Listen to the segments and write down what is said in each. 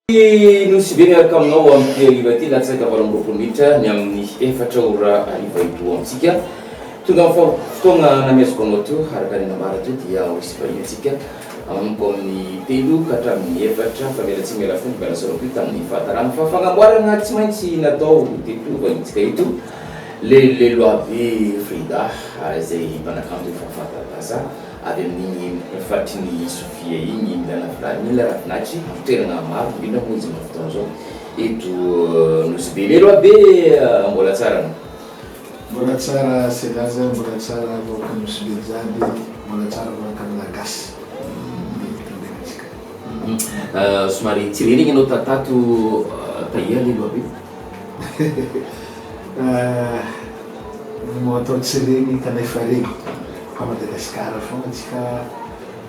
Nosy be miaraka aminao amin'ny ariva ty latsaika valambroapolo minitra ny amin'ny efatra ora ariva idoa amintsika tonga amin'ny fotoagna namezako anao teo araka ny nambara teo dia misy vahiny atsika amamiko amin'ny telo ka hatramin'ny efatra fa mela tsy mela fony miala soraply tamin'ny fahatarana fa fagnamboarana tsy maintsy natao teto vahintsika eto leloa be Frida izay mpanakanto efa fahatarasa avy amin'ny fatriny Sofia igny milana vilany mila ravinatry toerana maro indrindra moa izy amin'ny fotoana zao eto nosy be leloa be mbola tsara no mbola tsara selaza mbola tsara vaoaka nosy be zany mbola tsara vaoaka malagasy somary tsy reny igny anao tatato taia leloa be mo atao tsy regny kanefa regny fa Madagasikara fogna tsika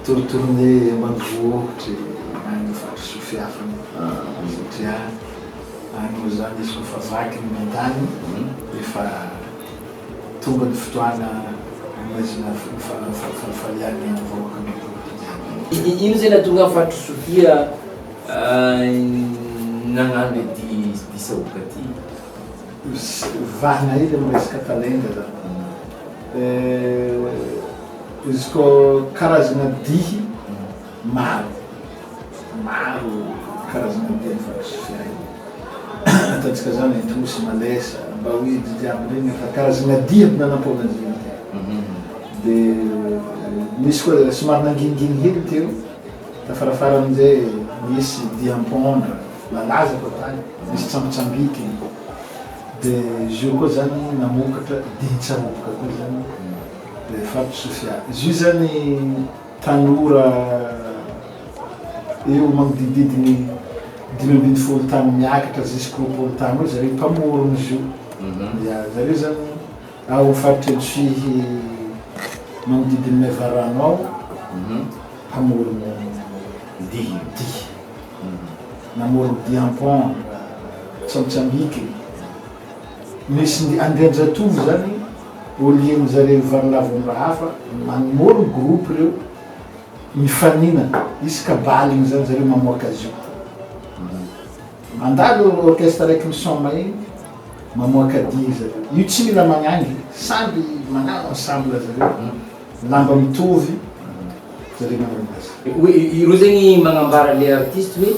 tourtourné mandrovohotry agny fatry Sofia fogna satria agny moa zany izy kofa vaky ny mandany efa tonga ny fotoana amazina faliany vahoaka ino zay nahatonga amin'ny fatry Sofia nagnano disaoka ty vahana ily amy resaka talenda zany izy ko karazana dihy maro karazana dihy amy fatry Sofia iny ataontsika zany Intosy Malesa mba hoe didiaby regny fa karazana dihy aby nanam-poana azy iny de misy koa somary nanginginy hely teo tafarafara amizay misy dihy ampondra lalaza koa tany misy tsambitsambiky de zio koa zany namokatra dihin-tsaroboka koa zany de fatry Sofia izy io zany tanora eo magnodidididiny 2020 tagny miakatra jusqu'au roapolo tagny eo zareo mpamorona izy io ya zareo zany ao faritry Etsihy magnodidiny Mevarano ao mpamorona dihy namorona dihy ampondra tsambitsambiky misy andianjatovo zany olieny zareo varilavo amy raha hafa manomoro groupe reo mifanina isy kabaligny zany zareo mamoaka azy io mandalo orchestre raiky misoma igny mamoaka dihy zareo io tsy mila magnangy samby magnano ensemble zareo lamba mitovy zareo magnano azy iro zegny magnambara le artiste hoe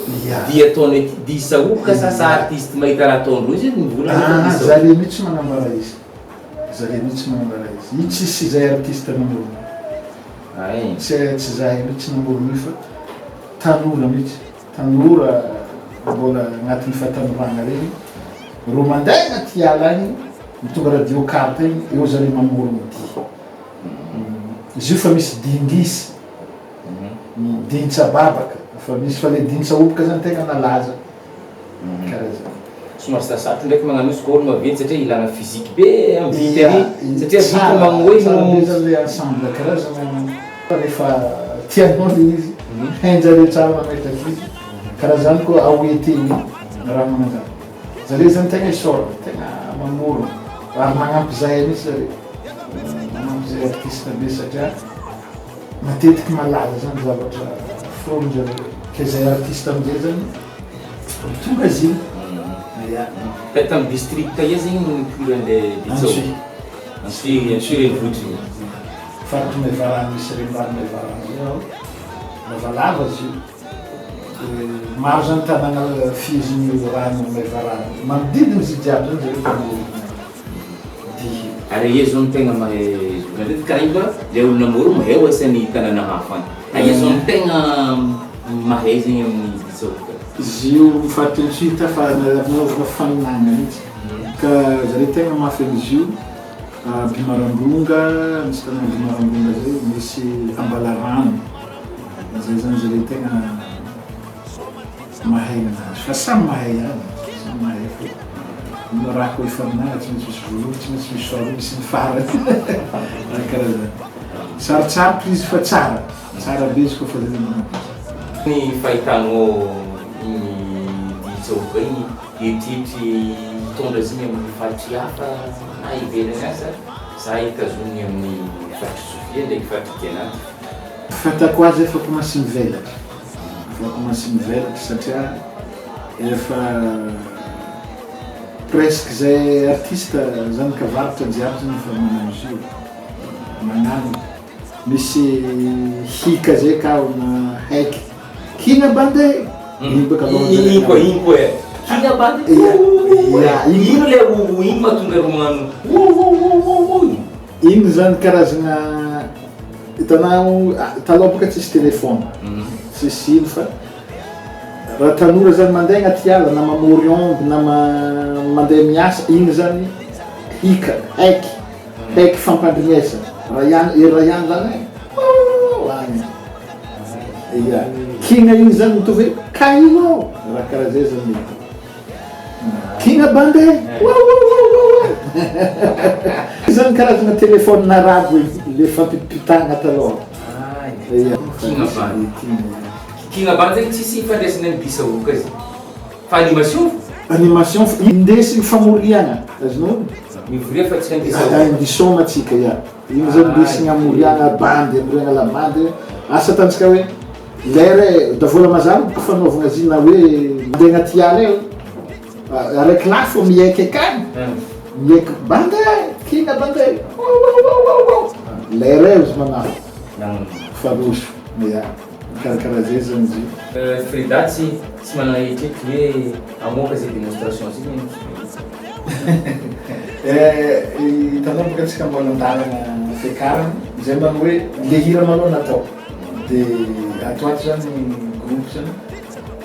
dia ataony ety disaoka sa artiste mahita raha ataondro izy mivolagna zareo mihitsy magnambara izy io tsisy zay artiste namorona tsy zahay mihitsy namorona io fa tanora mbola agnatin'ny fahatanorana regny ro mandeha agnaty ala agny mitonga radio carte igny eo zareo mamorona dihy izy io fa misy dingisy dihin-tsababaka fa misy fa le dihin-tsaoboka zany tegna nalaza karaha zany somary sasatry ndraiky magnano izy koa olo maventy satria ilana physique be amy vitery satria vity magnoezany le ensemble karazana rehefa tianao le izy hainjareo tsara mametraky izy karaha zany koa aoeteny raha mananzany zareo zany tegna isôrana tegna mamorona ary magnampy zahay mihitsy zareo magnampy zay artiste be satria matetiky malaza zany zavatra fonjareo ke zay artiste amizay zany tonga azy iny tamy district ia zegny nipiran'le Ansy renivohitry faritry Mevarano misy rembary Mevarano ao lavalava izy io maro zany tanàgna fiziny rano Mevarano manodidiny izy jiaby zany zareo mpamorona dihy ary ia zao no tegna mahay matetiky karaha io le olona moro mahay oasan'ny tanàna hafa agny ia zao no tegna mahay zegny amin'ny disaoka izy io faritry Antsuhita fa naovina faninana mihitsy ka zareo tegna mafy izy io Bimarambonga misy tanàna Bimarambonga zay misy Ambalarano zay zany zareo tegna mahay anazy fa samy mahay any samy mahay fo raha koa efa aminah tsy maintsy misy voaloha tsy maintsy misy faharoa misy ny farany karaha zany sarotsarotra izy fa tsara be izy koa fa zay ny fahitanao disaoka igny etitry tondra zany amin'ny faritry hafa na ivelany asa za hitazony amin'ny fatry Sofia ndraiky fatry Dianata fatako azy efa commencé mivelatra satria efa presque zay artiste zany kavaritra jiaby zany efa manano izy io magnano misy hika zay ka na haiky kina bande iny baka iny koa kina bande ino le iny mahatonga ro magnano iny zany karazagna hitanao taloha baka tsisy telefôny tsisy ino fa raha tanora zany mandeha agnaty ala na mamory omby na mandeha miasa iny zany hika haiky fampandrinesa raha ihany zany agny ia kina iny zany mitovy hoe kaino raha karaha zay zany kina bande zany karazagna telefôny narabo le fampipitagna taloha kina bande zegny tsisy ifandraisana ny bisaoka izy fa animation indesigny famoriagna azonao mivoria fa tsy indisôma atsika ia iny zany indesigny amoriagna bandy amoriagna labandy asa ataontsika hoe lera davola mazava boka fanaovagna azy na hoe mandeha agnaty ala eo araiky lafo miaiky akagny miaiky bande kina bande lera eo izy manao faroso ia karakara zay zany izy Frida tsy manana eritreritry hoe amoaka zay démonstration zay hitanao boka antsika mbola andalana fiakarana zay manao hoe le hira maloha natao dia atoato zany groupe zany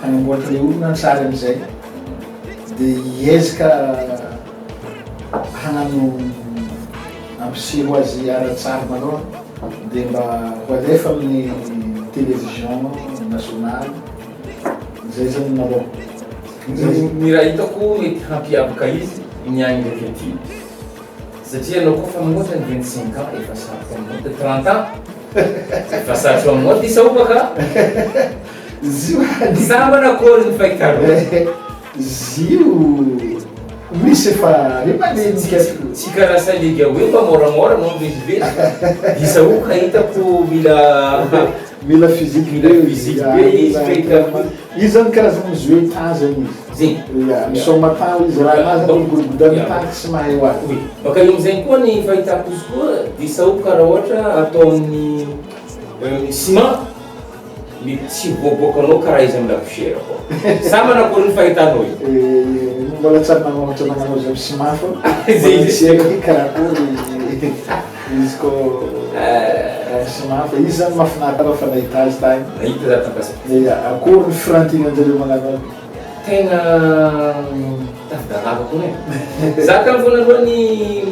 hanamboatra le olona ansary amizay dia hiezaka hagnano ampiseho azy ara-tsary maloha dia mba ho alefa amin'ny télévision nationale zay zany maloha ny raha hitako mety hampiavaka izy niagny ndraiky aty satria anao koa fa mamoatra ny 25 ans efa sarotro amoata 30 ans efa sarotro amoata isaobaka sambana akory ny fahitaro zio misy efa remanentsika tsy karaha saliga hoe mba moramora no mivezivezy isaoka hitako mila physique be izy fahitako izy zany karazagna jouer temps zany izy misôma temps izy raha nazy golgodany temps tsy mahay ho azy baka io amizay koa ny fahitako izy koa disaoka raha ohatra atao amin'ny ciment mety tsy voaboakanao karaha izy amin'ny laposiera koa sa manakory ny fahitanao io mbola tsary namohatra magnanao zay ciment fô tsy haiko karakory izy ko ciment fa izy zany mahafinaritra fa nahita azy tagny nahita za tampasa akory ny firantignanjareo magnanao tegna tafidalava koa ne za tamy voanalohany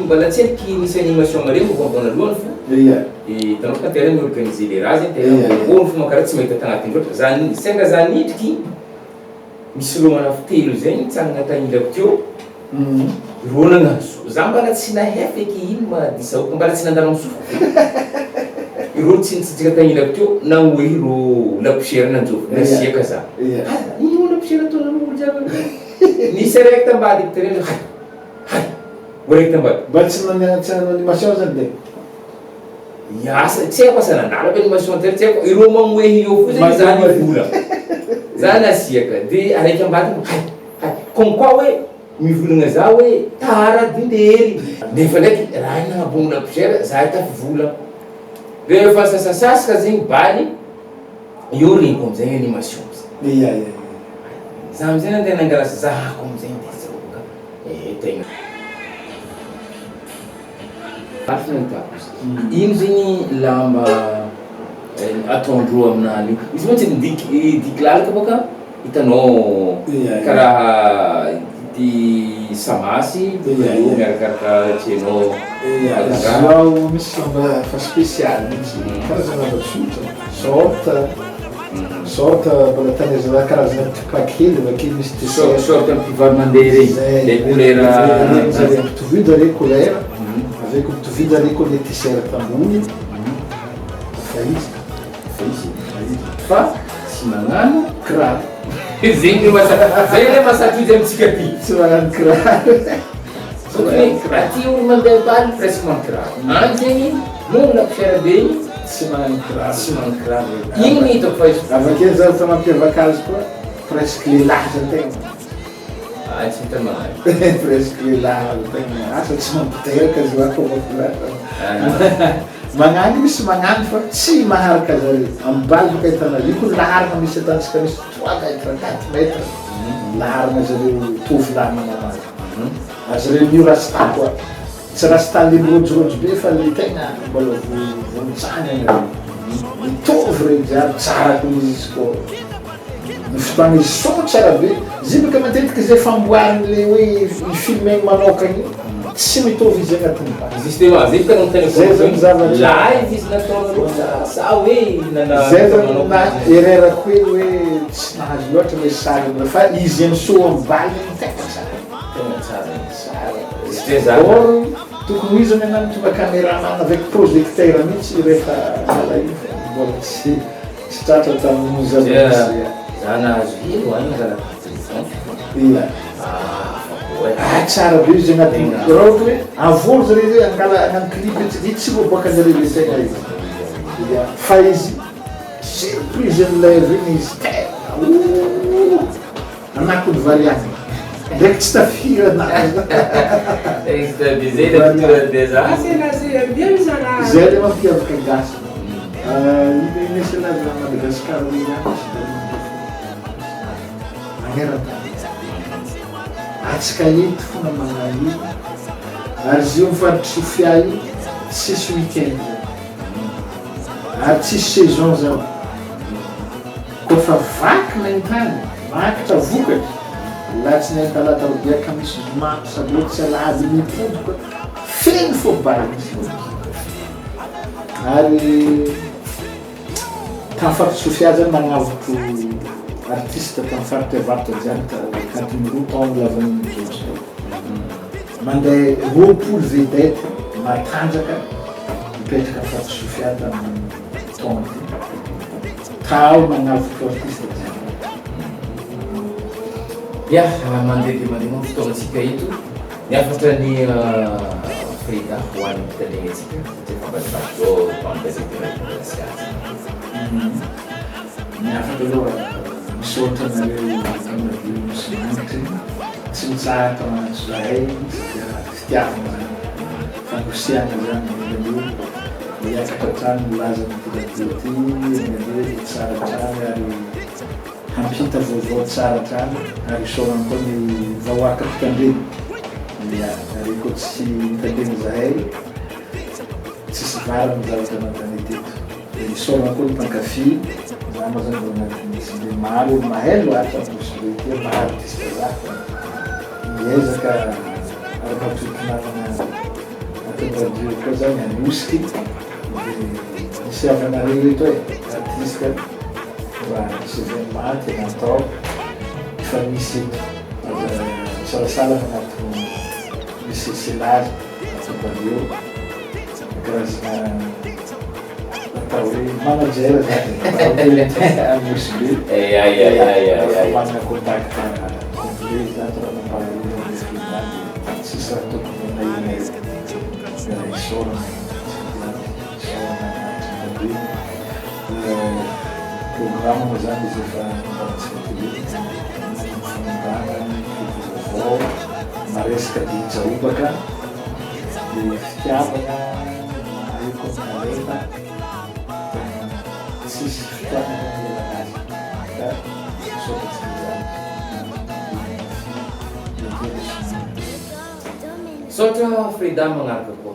mbola tsy haiky nisy animation mareny vo voanalohany fo hitanao fa tena miorganiser le raha zany tena ony fo makaraha tsy mahita tagnaty loatra senga za nitriky misy lo manafo telo zay nitsanagna tagnilako teo ro nagnaso za mbala tsy nahefa eky ino madisaoka mbala tsy nandalo amsofa iro tsy nitsitsika tagnilako teo na hoe ro laposiera nanjova nasiaka za ino laposiera ataonan'olo jiaby nisy araiky tambady terena hay araiky tambady mba tsy nanano animation zany de iasa tsy haiko asa nandala be animation tely tsy haiko iro magnoehy eo fo zany za nivola za nasiaka de araiky ambady hay comme quoi hoe mivolagna za hoe tara dindery nefa ndraiky raha iny nagnabogny laposiera za tafivola rehefa sasasasaka zegny baly io reniko amizay animation za amizay nandeha nangalasa zahako amizay ndesaoka tegna afy nahitako ino zegny lamba ataondro aminany io izy moa tsy diky lalaka boka hitanao karaha ty samasy miarakaraka tsenao zao misy lamba fa spécial mihitsy karazana lamba tsotra sorte mbola taneza raha karazana pakely vakely misy sorte ampivaly mandeha regny le couleur mpitovy zare couleur aveko mpitovy zare koa le t-shirt ambony fa izy fa tsy magnano kiraro zegny le masaky izy amitsika ty tsy magnano kiraro aty olo mandeha baly presque magnano kiraro any zegny no laposiera be igny tsy magnano kiraro tsy magnano kiraro igny ny hitako fa izy avakeo zao fa mampiavaka azy koa presque lehilahy zany tegna Tsy hita manay. presque lehilahy tegna asa tsy mampiteraka zio akômafilatra magnano misy magnano fa tsy maharaka zareo am'baly boka hitana io koa laharana misy ataontsika misy 3 mètres 4 mètres laharana zareo tovolahy manao azy zareo mio rasta koa tsy rasta le mirojorojo be fa le tegna mbola vonitsany anareo mitovy regny jiaby tsara koa izy koa ny fotoagna izy so tsara be izy baka matetiky zay famboariny le hoe ifilmeny manokagny tsy mitovy izy agnatin'ny ba Justement, zay ka nung tanong Zay zany zavatra. live izy nataonareo sa hoe zay zany na ererako hoe tsy nahazo loatra le sarina fa izy am'so am'baly tegna tsara tegna tsara. tsara Zay zany. or tokony izy anao tonga caméraman avec projecteur mihitsy rehefa malaio fa mbola tsy tratra tamin'ny zavatra Za nahazo hino any ngala iya tsara be izy agnatin'ny raha ohatra hoe avory zareo hoe angala agnano clip tsy voaboaka zareo le tegna izy ia fa izy surprise an'ilay regny izy tegna anakony variany ndraiky tsy tafira anazy Zay le culture des arts. zay le mampiavaka gasy inesy anazy na Madagasikara hoe anerantany atsika eto fona magnano io ary izy io mifaritry sofia io tsisy weekend ary tsisy saison zao kofa vaky maintany makitra vokatra latsinainy talata robiaka misy zoma sabotsy alahady mipodoka feno fo baly ary tamin'ny Sofia zany magnavotro artiste tamin'ny faritra avaratra zany quantimy roa taogno lavan'ny mijotso mandeha roapolo vedety matanjaka mipetraka amin'ny faritra Sofia tamin'ny taogno tao magnavotro artiste zany Ya, mandeha dia mandeha moa fotoanatsika eto niafatra ny Frida ho an'ny fitandregnantsika satria fambatribazao mpampiazety Madagasikara. Niafatra aloha misaotra anareo anareo misy manitry tsy mitsahatra manatso zahay fitiavana fangosiana zany io miakatra trano milaza nytilatilety hoe tsara trano ary hampita vaovao tsara trano ary isaorana koa ny vahoaka mpitandreny ary koa tsy mitandreny zahay tsisy vara ny zavatra anatany teto isaorana koa ny mpankafy za moa zany mbo agnatin'isy le maro olo mahay loatra possibilité maro artiste za miezaka ara-pahatontinavana atao radio koa zany anosiky misy avanareo reto hoe artiste mba misy événement tena atao fa misy sarasala fagnatiny misy selage atao radio karazana atao hoe manager zany amosy be manana contact complet zany raha mampalahelo sisy raha tokony nainay isaorana programme moa zany izy efa mbatsika tele fomondana vaovao maresaka dijaobaka dia fitiavana aiko amin'alena tsisy fitiavana amelanazy ka misaotratsika zany Saotra Frida magnaraka koa.